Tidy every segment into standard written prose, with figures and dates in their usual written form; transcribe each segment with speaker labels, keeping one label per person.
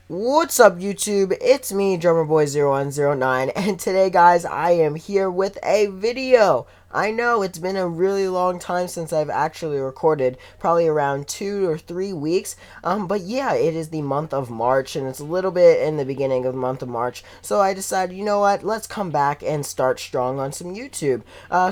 Speaker 1: What's up, YouTube? It's me, DrummerBoy0109, and today, guys, I am here with a video. I know it's been a really long time since I've actually recorded, probably around 2 or 3 weeks. But yeah, it is the month of March, and it's a little bit in the beginning of the month of March. So I decided, you know what? Let's come back and start strong on some YouTube.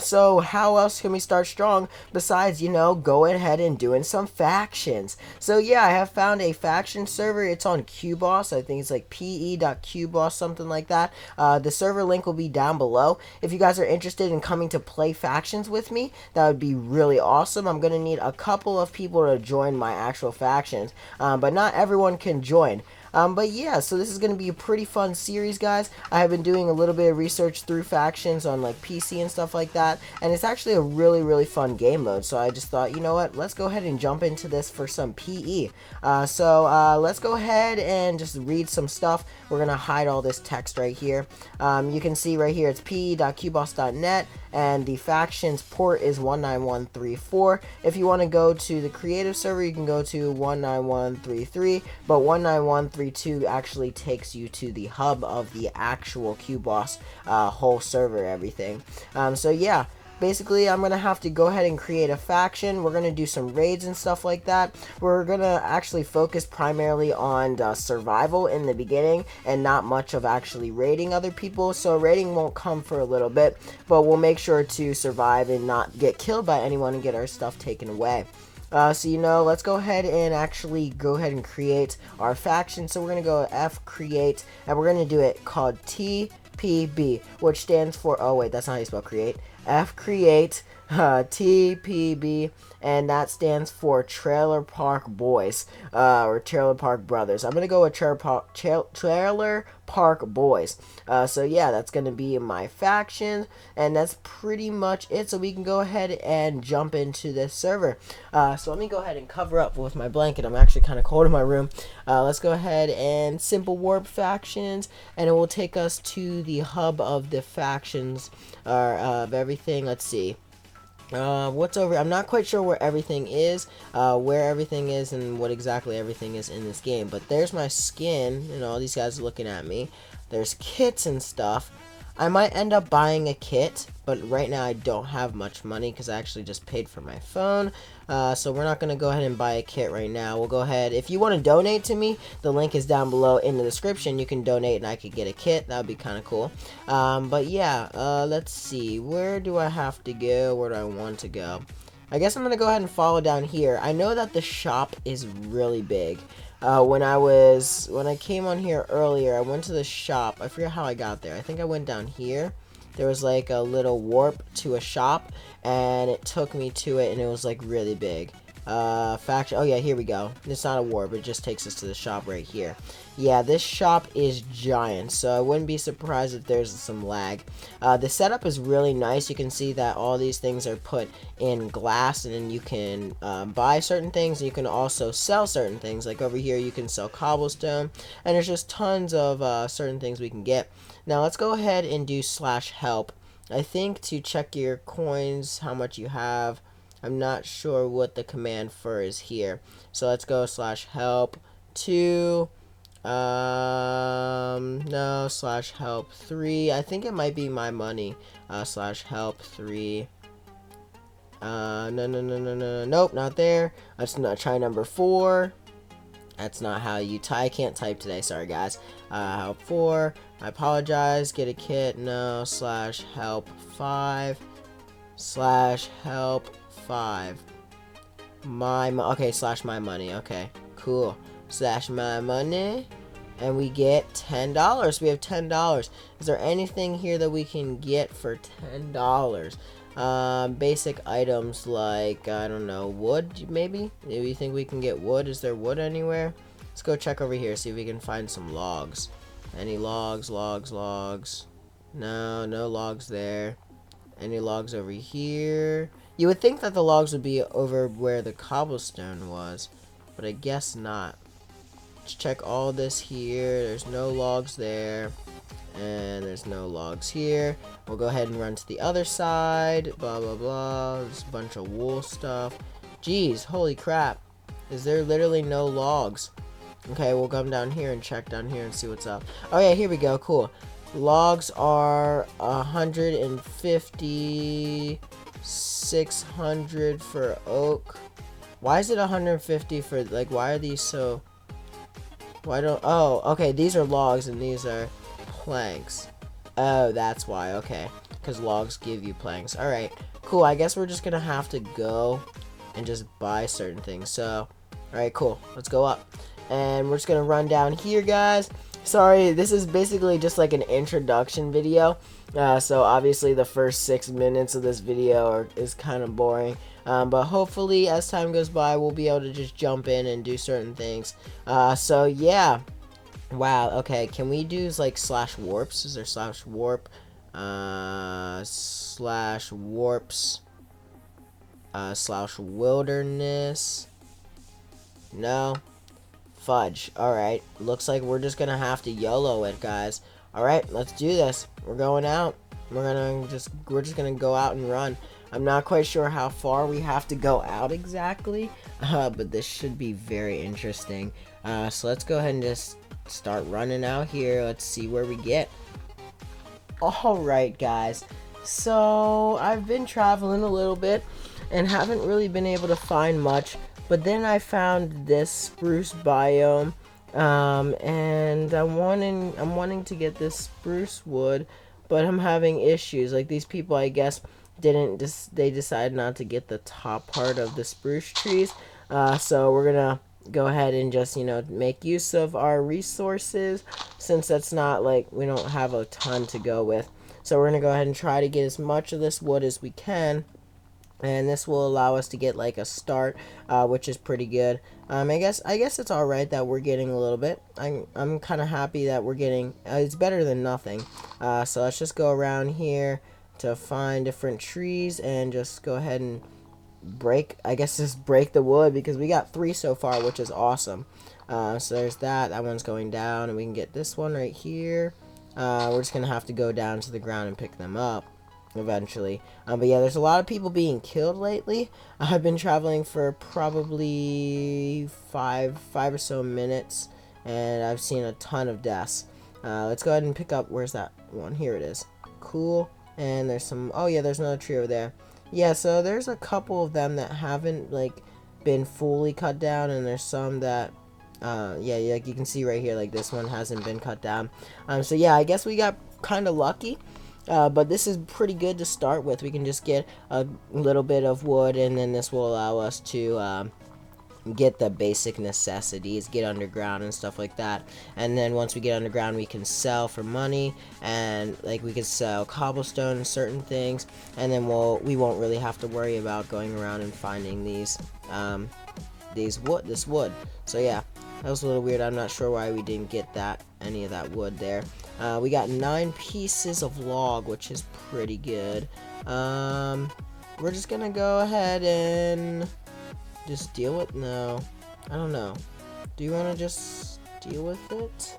Speaker 1: So how else can we start strong besides, going ahead and doing some factions? So yeah, I have found a faction server. It's on QBoss. I think it's like pe.qboss, something like that. The server link will be down below. If you guys are interested in coming to play factions with me, that would be really awesome. I'm gonna need a couple of people to join my actual factions, but not everyone can join. But yeah, so this is going to be a pretty fun series, guys. I have been doing a little bit of research through factions on like PC and stuff like that, and it's actually a really fun game mode. So I just thought, you know what, let's go ahead and jump into this for some PE. Let's go ahead and just read some stuff. We're going to hide all this text right here. You can see right here, it's pe.qboss.net, and the factions port is 19134. If you want to go to the creative server, you can go to 19133, but 19132 actually takes you to the hub of the actual QBoss whole server, everything. So yeah, basically I'm gonna have to go ahead and create a faction. We're gonna do some raids and stuff like that. We're gonna actually focus primarily on survival in the beginning and not much of actually raiding other people, so raiding won't come for a little bit, but we'll make sure to survive and not get killed by anyone and get our stuff taken away. Let's go ahead and actually create our faction. So we're going to go F create, and we're going to do it called TPB, which stands for, oh wait, that's not how you spell create. F create, TPB, and that stands for Trailer Park Boys, or Trailer Park Brothers. I'm gonna go with Trailer Park Boys. So yeah, that's gonna be my faction, and that's pretty much it. So we can go ahead and jump into this server. So let me go ahead and cover up with my blanket. I'm actually kind of cold in my room. Let's go ahead and simple warp factions, and it will take us to the hub of the factions, of everything. Let's see. What's over? I'm not quite sure where everything is, and what exactly everything is in this game. But there's my skin, and all these guys are looking at me. There's kits and stuff. I might end up buying a kit, but right now I don't have much money because I actually just paid for my phone. So we're not going to go ahead and buy a kit right now. We'll go ahead. If you want to donate to me, the link is down below in the description. You can donate and I could get a kit. That would be kind of cool. But yeah, let's see. Where do I have to go? Where do I want to go? I guess I'm going to go ahead and follow down here. I know that the shop is really big. When I came on here earlier, I went to the shop. I forget how I got there. I think I went down here. There was like a little warp to a shop, and it took me to it, and it was like really big. Faction. Oh yeah, here we go. It's not a warp. It just takes us to the shop right here. Yeah, this shop is giant, so I wouldn't be surprised if there's some lag. The setup is really nice. You can see that all these things are put in glass, and then you can buy certain things, and you can also sell certain things. Like over here, you can sell cobblestone, and there's just tons of certain things we can get. Now, let's go ahead and do /help. I think to check your coins, how much you have. I'm not sure what the command for is here. So let's go /help to, no, /help 3. I think it might be my money. /help 3. No, nope, not there. Let's not try number 4. That's not how you type. I can't type today. Sorry, guys. Help 4. I apologize. Get a kit. No. /help 5. /help 5. Okay. /my money. Okay. Cool. /my money. And we get $10. We have $10. Is there anything here that we can get for $10? Basic items like, I don't know, wood, maybe? Maybe you think we can get wood? Is there wood anywhere? Let's go check over here, see if we can find some logs. Any logs? No, no logs there. Any logs over here? You would think that the logs would be over where the cobblestone was, but I guess not. Let's check all this here. There's no logs there. And there's no logs here. We'll go ahead and run to the other side. Blah, blah, blah. There's a bunch of wool stuff. Jeez, holy crap. Is there literally no logs? Okay, we'll come down here and check down here and see what's up. Oh yeah, here we go. Cool. Logs are 150, 600 for oak. Why is it 150 for, like, why are these so... Why don't... Oh, okay, these are logs and these are planks. Oh, that's why. Okay, because logs give you planks. Alright, cool. I guess we're just gonna have to go and just buy certain things. So, alright, cool. Let's go up. And we're just gonna run down here, guys. Sorry, this is basically just like an introduction video. So obviously the first 6 minutes of this video is kind of boring. But hopefully as time goes by, we'll be able to just jump in and do certain things. So yeah. Wow, okay, can we do like slash warps? Is there slash warp? Slash warps. Slash wilderness. No. Fudge. Alright, looks like we're just gonna have to YOLO it, guys. Alright, let's do this. We're going out. We're just gonna go out and run. I'm not quite sure how far we have to go out exactly, but this should be very interesting. So let's go ahead and just start running out here. Let's see where we get. Alright, guys. So I've been traveling a little bit and haven't really been able to find much. But then I found this spruce biome, and I'm wanting to get this spruce wood, but I'm having issues. Like, these people, I guess, they decided not to get the top part of the spruce trees. So we're gonna go ahead and just, make use of our resources, since that's not like we don't have a ton to go with. So we're gonna go ahead and try to get as much of this wood as we can. And this will allow us to get like a start, which is pretty good. I guess it's all right that we're getting a little bit. I'm kind of happy that we're getting. It's better than nothing. So let's just go around here to find different trees and just go ahead and break. I guess just break the wood, because we got 3 so far, which is awesome. So there's that. That one's going down, and we can get this one right here. We're just gonna have to go down to the ground and pick them up eventually. But yeah, there's a lot of people being killed lately. I've been traveling for probably five or so minutes, and I've seen a ton of deaths. Let's go ahead and pick up. Where's that one? Here it is. Cool. And there's some... Oh yeah, there's another tree over there. Yeah, so there's a couple of them that haven't like been fully cut down, and there's some that yeah, like you can see right here, like this one hasn't been cut down. So yeah, I guess we got kind of lucky. But this is pretty good to start with. We can just get a little bit of wood, and then this will allow us to get the basic necessities, get underground and stuff like that. And then once we get underground, we can sell for money, and like we can sell cobblestone and certain things, and then we won't really have to worry about going around and finding this wood. So yeah, that was a little weird. I'm not sure why we didn't get any of that wood there. We got 9 pieces of log, which is pretty good. We're just gonna go ahead and just deal with... No, I don't know. Do you want to just deal with it?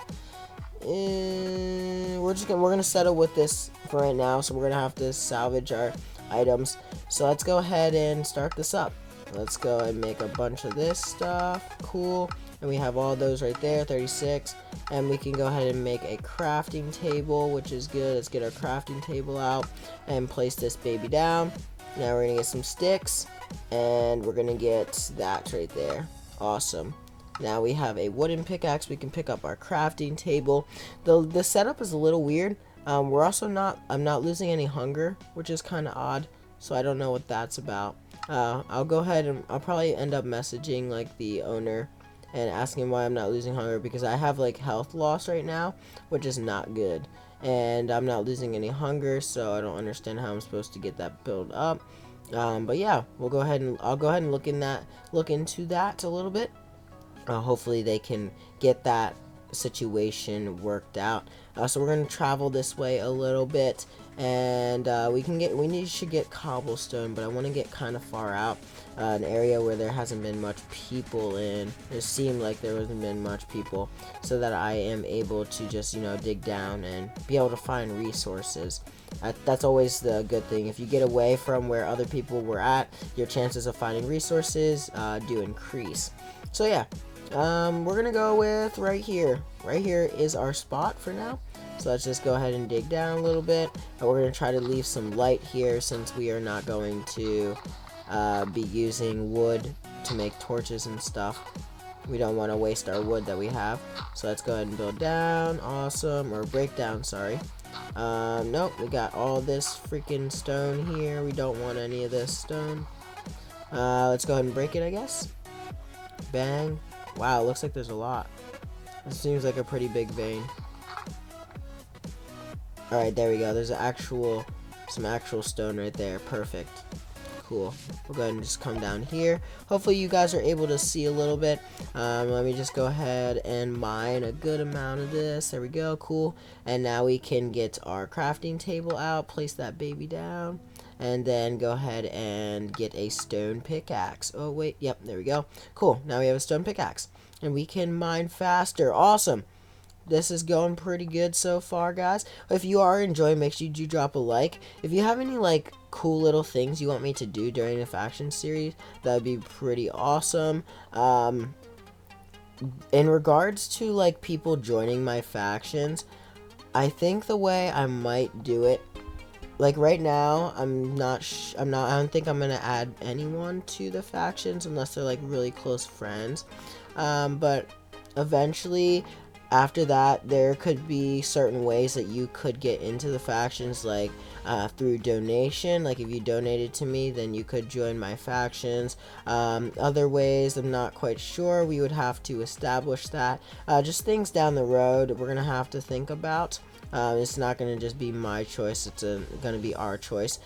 Speaker 1: We're gonna settle with this for right now. So we're gonna have to salvage our items. So let's go ahead and start this up. Let's go and make a bunch of this stuff. Cool. And we have all those right there, 36. And we can go ahead and make a crafting table, which is good. Let's get our crafting table out and place this baby down. Now we're gonna get some sticks, and we're gonna get that right there. Awesome. Now we have a wooden pickaxe. We can pick up our crafting table. The setup is a little weird. I'm not losing any hunger, which is kind of odd. So I don't know what that's about. I'll go ahead and I'll probably end up messaging like the owner and asking why I'm not losing hunger, because I have like health loss right now, which is not good, and I'm not losing any hunger, so I don't understand how I'm supposed to get that build up. But yeah, I'll go ahead and look into that a little bit. Hopefully they can get that situation worked out. So we're gonna travel this way a little bit, and should get cobblestone, but I want to get kind of far out, an area where there hasn't been much people in. It seemed like there hasn't been much people, so that I am able to just dig down and be able to find resources. That's always the good thing. If you get away from where other people were at, your chances of finding resources do increase. So yeah. We're gonna go with right here. Right here is our spot for now. So let's just go ahead and dig down a little bit. And we're gonna try to leave some light here since we are not going to be using wood to make torches and stuff. We don't want to waste our wood that we have. So let's go ahead and build down. Awesome. Or break down, sorry. Nope, we got all this freaking stone here. We don't want any of this stone. Let's go ahead and break it, I guess. Bang. Wow, it looks like there's a lot. It seems like a pretty big vein. Alright, there we go. There's some actual stone right there. Perfect. Cool. We'll go ahead and just come down here. Hopefully you guys are able to see a little bit. Let me just go ahead and mine a good amount of this. There we go. Cool. And now we can get our crafting table out. Place that baby down. And then go ahead and get a stone pickaxe. Oh, wait. Yep, there we go. Cool. Now we have a stone pickaxe. And we can mine faster. Awesome. This is going pretty good so far, guys. If you are enjoying, make sure you do drop a like. If you have any, like, cool little things you want me to do during the faction series, that would be pretty awesome. In regards to, like, people joining my factions, I think the way I might do it, like right now, I don't think I'm gonna add anyone to the factions unless they're like really close friends. But eventually, after that, there could be certain ways that you could get into the factions, like through donation. Like if you donated to me, then you could join my factions. Other ways, I'm not quite sure. We would have to establish that. Just things down the road we're gonna have to think about. It's not going to just be my choice, it's going to be our choice,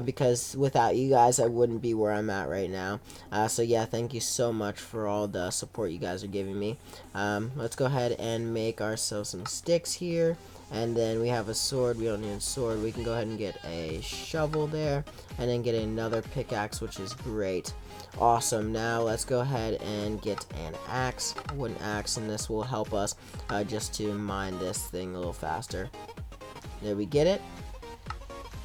Speaker 1: because without you guys I wouldn't be where I'm at right now. So yeah, thank you so much for all the support you guys are giving me. Let's go ahead and make ourselves some sticks here, and then we have a sword. We don't need a sword. We can go ahead and get a shovel there, and then get another pickaxe, which is great. Awesome. Now let's go ahead and get an axe, a wooden axe, and this will help us just to mine this thing a little faster. There, we get it.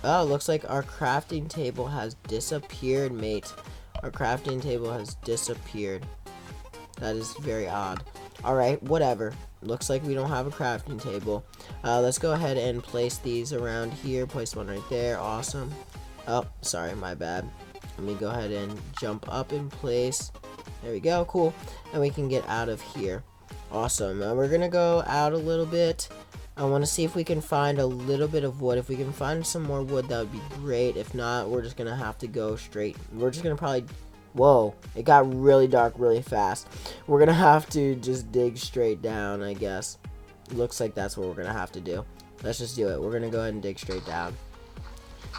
Speaker 1: Oh, looks like our crafting table has disappeared, mate. Our crafting table has disappeared. That is very odd. Alright, whatever. Looks like we don't have a crafting table. Let's go ahead and place these around here. Place one right there. Awesome. Oh, sorry, my bad. Let me go ahead and jump up in place. There we go, cool. And we can get out of here. Awesome. We're gonna go out a little bit. I want to see if we can find a little bit of wood. If we can find some more wood, that would be great. If not, we're just gonna have to go straight. We're just gonna probably... Whoa, it got really dark really fast. We're gonna have to just dig straight down, I guess. Looks like that's what we're gonna have to do. Let's just do it. We're gonna go ahead and dig straight down.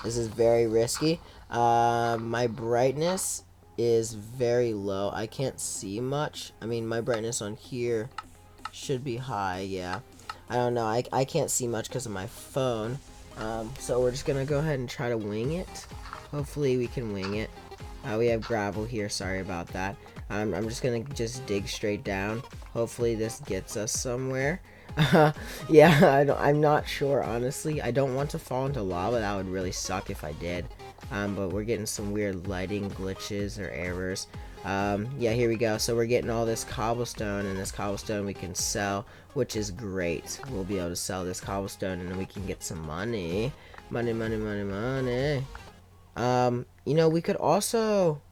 Speaker 1: This is very risky. My brightness is very low. I can't see much. I mean, my brightness on here should be high, yeah. I don't know. I can't see much because of my phone. So we're just going to go ahead and try to wing it. Hopefully we can wing it. We have gravel here. Sorry about that. I'm just going to just dig straight down. Hopefully this gets us somewhere. Yeah, I'm not sure, honestly. I don't want to fall into lava. That would really suck if I did. But we're getting some weird lighting glitches or errors. Yeah, here we go. So we're getting all this cobblestone, and this cobblestone we can sell, which is great. We'll be able to sell this cobblestone, and then we can get some money. Money, money, money, money. You know, we could also...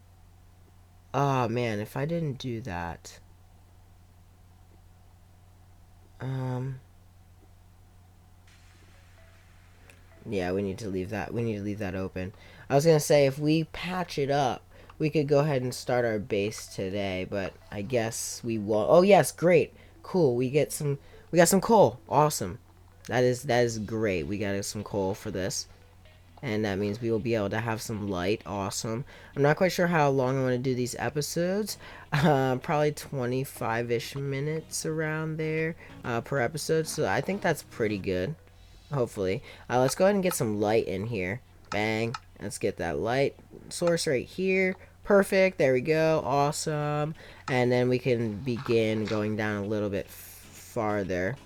Speaker 1: Oh, man, if I didn't do that... Yeah, we need to leave that. We need to leave that open. I was gonna say if we patch it up, we could go ahead and start our base today, but I guess we won't. Oh yes, great, cool. We got some coal. Awesome. That is great. We got some coal for this, and that means we will be able to have some light. Awesome. I'm not quite sure how long I want to do these episodes. Probably 25-ish minutes around there per episode. So I think that's pretty good. Hopefully. Let's go ahead and get some light in here. Bang. Let's get that light source right here. Perfect. There we go. Awesome. And then we can begin going down a little bit farther.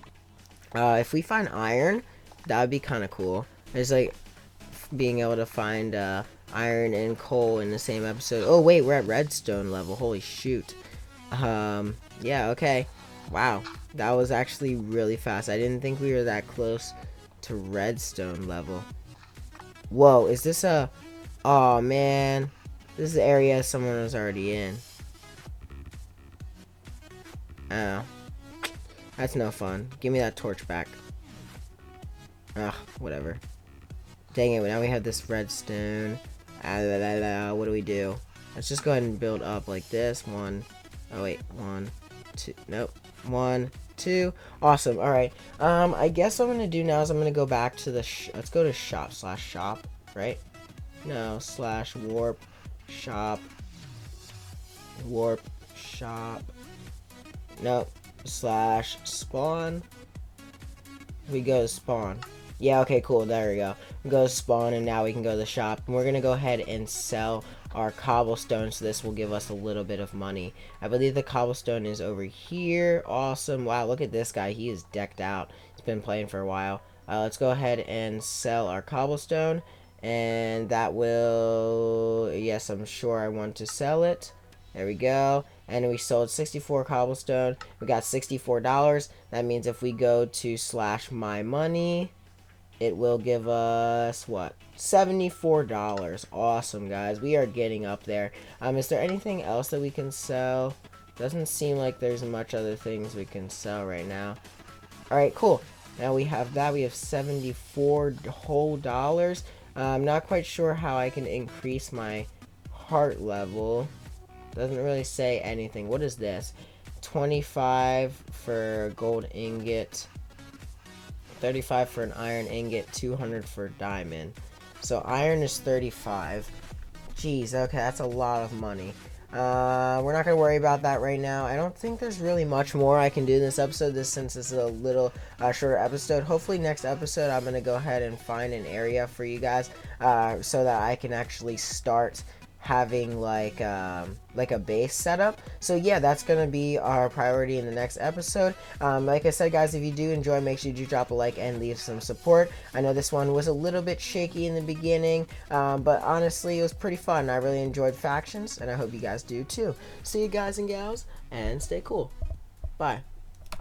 Speaker 1: If we find iron, that would be kind of cool. It's like being able to find iron and coal in the same episode. Oh, wait. We're at redstone level. Holy shoot. Yeah, okay. Wow, that was actually really fast. I didn't think we were that close to redstone level. Whoa, is this a... Oh, man. This is the area someone was already in. Oh, that's no fun. Give me that torch back. Ugh, whatever. Dang it, now we have this redstone. What do we do? Let's just go ahead and build up like this. Oh wait, 1, 2, nope. 1, 2. Awesome, alright. I guess what I'm gonna do now is I'm gonna go back to the, let's go to shop, right? No, slash warp shop. Nope, slash spawn. We go to spawn. Yeah, okay, cool. There we go. We go to spawn, and now we can go to the shop. And we're going to go ahead and sell our cobblestone, so this will give us a little bit of money. I believe the cobblestone is over here. Awesome. Wow, look at this guy. He is decked out. He's been playing for a while. Let's go ahead and sell our cobblestone. And that will... Yes, I'm sure I want to sell it. There we go. And we sold 64 cobblestone. We got $64. That means if we go to slash my money, it will give us what? $74. Awesome, guys. We are getting up there. Is there anything else that we can sell? Doesn't seem like there's much other things we can sell right now. Alright, cool. Now we have that. We have 74 whole dollars. I'm not quite sure how I can increase my heart level. Doesn't really say anything. What is this? 25 for gold ingot, 35 for an iron ingot, 200 for diamond. So iron is 35. Jeez, okay, that's a lot of money. We're not gonna worry about that right now. I don't think there's really much more I can do in this episode, since this is a little shorter episode. Hopefully next episode I'm gonna go ahead and find an area for you guys, so that I can actually start having like a base setup. So yeah, that's gonna be our priority in the next episode. Like I said, guys, if you do enjoy, make sure you drop a like and leave some support. I know this one was a little bit shaky in the beginning, but honestly it was pretty fun. I really enjoyed factions, and I hope you guys do too. See you guys and gals, and stay cool. Bye.